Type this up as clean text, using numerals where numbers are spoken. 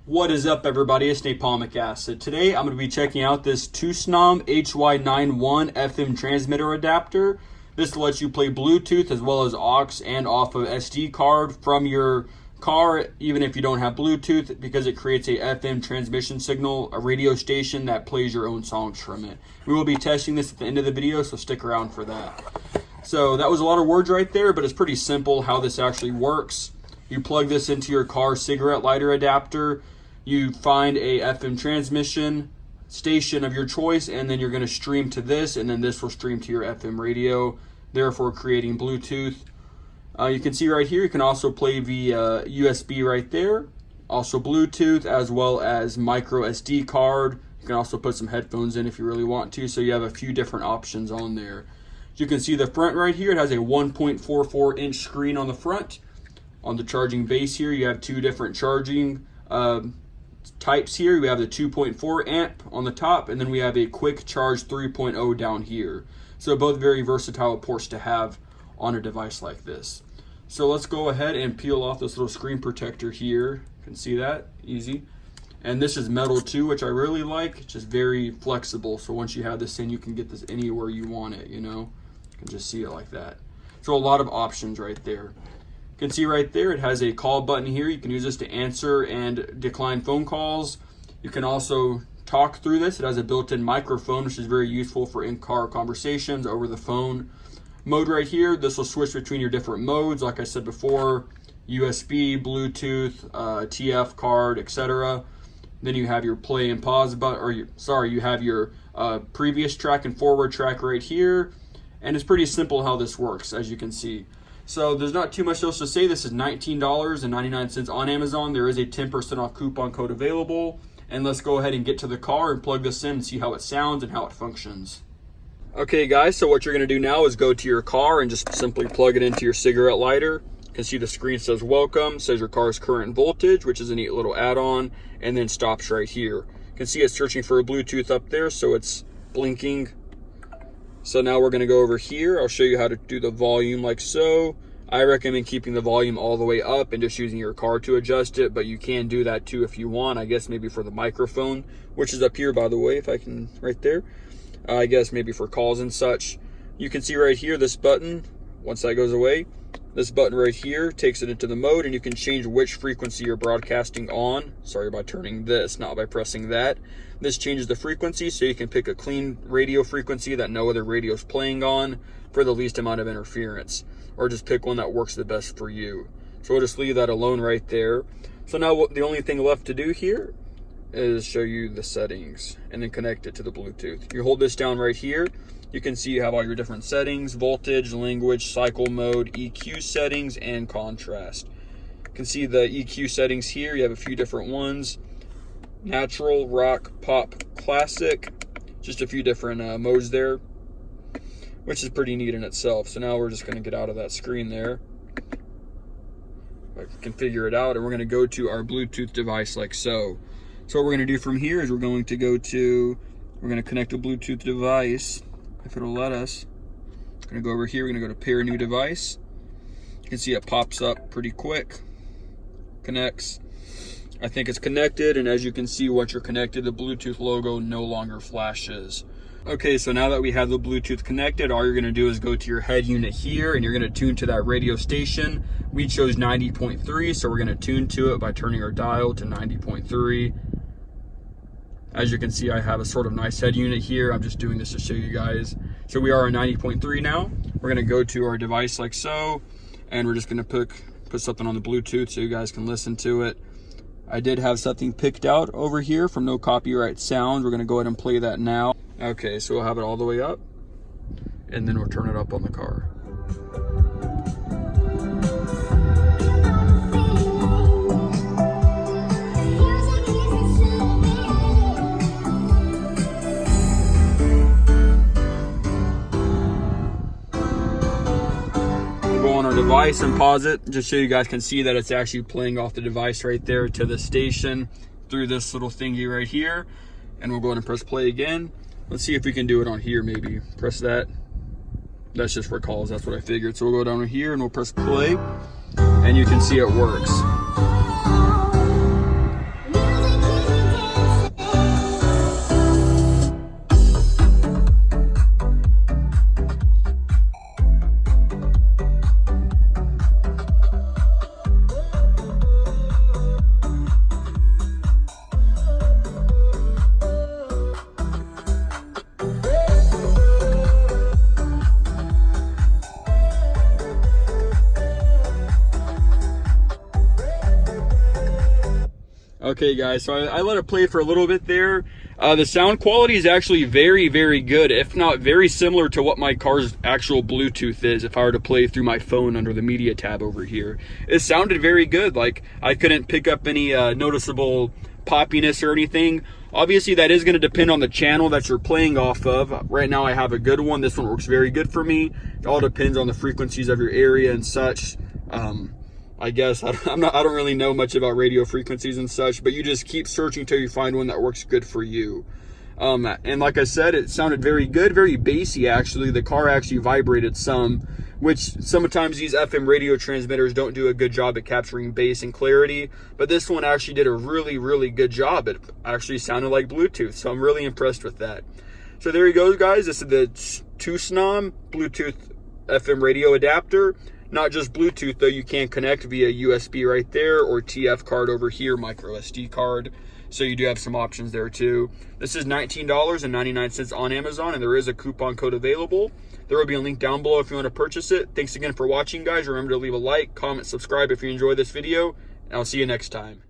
What is up, everybody? It's Napalmic Acid. Today I'm going to be checking out this Tsnam HY91 FM transmitter adapter. This lets you play Bluetooth as well as aux and off of SD card from your car, even if you don't have Bluetooth, because it creates a FM transmission signal, a radio station that plays your own songs from it. We will be testing this at the end of the video, so stick around for that. So that was a lot of words right there, but it's pretty simple how this actually works. You plug this into your car cigarette lighter adapter, you find a FM transmission station of your choice, and then you're going to stream to this, and then this will stream to your FM radio, therefore creating Bluetooth. You can see right here, you can also play via USB right there, also Bluetooth, as well as micro SD card. You can also put some headphones in if you really want to, so you have a few different options on there. As you can see the front right here, it has a 1.44 inch screen on the front. On the charging base here, you have two different charging types here. We have the 2.4 amp on the top, and then we have a quick charge 3.0 down here. So both very versatile ports to have on a device like this. So let's go ahead and peel off this little screen protector here. You can see that, easy. And this is metal too, which I really like. It's just very flexible, so once you have this in, you can get this anywhere you want it, you know. You can just see it like that. So a lot of options right there. You can see right there, it has a call button here. You can use this to answer and decline phone calls. You can also talk through this. It has a built-in microphone, which is very useful for in-car conversations over the phone. Mode right here, this will switch between your different modes, like I said before, USB, Bluetooth, TF card, etc. Then you have your play and pause button, you have your previous track and forward track right here. And it's pretty simple how this works, as you can see. So there's not too much else to say. This is $19.99 on Amazon. There is a 10% off coupon code available. And let's go ahead and get to the car and plug this in and see how it sounds and how it functions. Okay guys, so what you're going to do now is go to your car and just simply plug it into your cigarette lighter. You can see the screen says welcome, says your car's current voltage, which is a neat little add-on, and then stops right here. You can see it's searching for a Bluetooth up there, so it's blinking. So now we're going to go over here. I'll show you how to do the volume like so. I recommend keeping the volume all the way up and just using your car to adjust it, but you can do that too if you want. I guess maybe for the microphone, which is up here by the way, if I can, right there. I guess maybe for calls and such. You can see right here this button, once that goes away, this button right here takes it into the mode, and you can change which frequency you're broadcasting on. Sorry, by turning this, not by pressing that. This changes the frequency, so you can pick a clean radio frequency that no other radio is playing on for the least amount of interference, or just pick one that works the best for you. So we'll just leave that alone right there. So now the only thing left to do here is show you the settings and then connect it to the Bluetooth. You hold this down right here. You can see you have all your different settings: voltage, language, cycle mode, EQ settings, and contrast. You can see the EQ settings here. You have a few different ones: natural, rock, pop, classic. Just a few different modes there, which is pretty neat in itself. So now we're just going to get out of that screen there. I can figure it out, and we're going to go to our Bluetooth device like so. So what we're going to do from here is we're going to connect a Bluetooth device, if it'll let us. We're going to go over here, we're going to go to pair new device. You can see it pops up pretty quick. Connects. I think it's connected, and as you can see, once you're connected, the Bluetooth logo no longer flashes. Okay, so now that we have the Bluetooth connected, all you're going to do is go to your head unit here, and you're going to tune to that radio station. We chose 90.3, so we're going to tune to it by turning our dial to 90.3. As you can see, I have a sort of nice head unit here. I'm just doing this to show you guys. So we are at 90.3 now. We're going to go to our device like so, and we're just going to put something on the Bluetooth so you guys can listen to it. I did have something picked out over here from No Copyright Sounds. We're going to go ahead and play that now. Okay, so we'll have it all the way up, and then we'll turn it up on the car. Go on our device and pause it just so you guys can see that it's actually playing off the device right there to the station through this little thingy right here. And we'll go ahead and press play again. Let's see if we can do it on here maybe. Press that. That's just for calls, that's what I figured. So we'll go down here and we'll press play, and you can see it works. Okay, guys, so I let it play for a little bit there. The sound quality is actually very, very good, if not very similar to what my car's actual Bluetooth is if I were to play through my phone under the media tab over here. It sounded very good. Like, I couldn't pick up any noticeable poppiness or anything. Obviously, that is going to depend on the channel that you're playing off of. Right now, I have a good one. This one works very good for me. It all depends on the frequencies of your area and such. I guess I don't really know much about radio frequencies and such, but you just keep searching till you find one that works good for you. And like I said, it sounded very good, very bassy actually. The car actually vibrated some, which sometimes these FM radio transmitters don't do a good job at capturing bass and clarity, but this one actually did a really, really good job. It actually sounded like Bluetooth, so I'm really impressed with that. So there you go, guys. This is the Tsnam Bluetooth FM radio adapter. Not just Bluetooth though, you can connect via USB right there, or TF card over here, micro SD card. So you do have some options there too. This is $19.99 on Amazon, and there is a coupon code available. There will be a link down below if you want to purchase it. Thanks again for watching, guys. Remember to leave a like, comment, subscribe if you enjoyed this video, and I'll see you next time.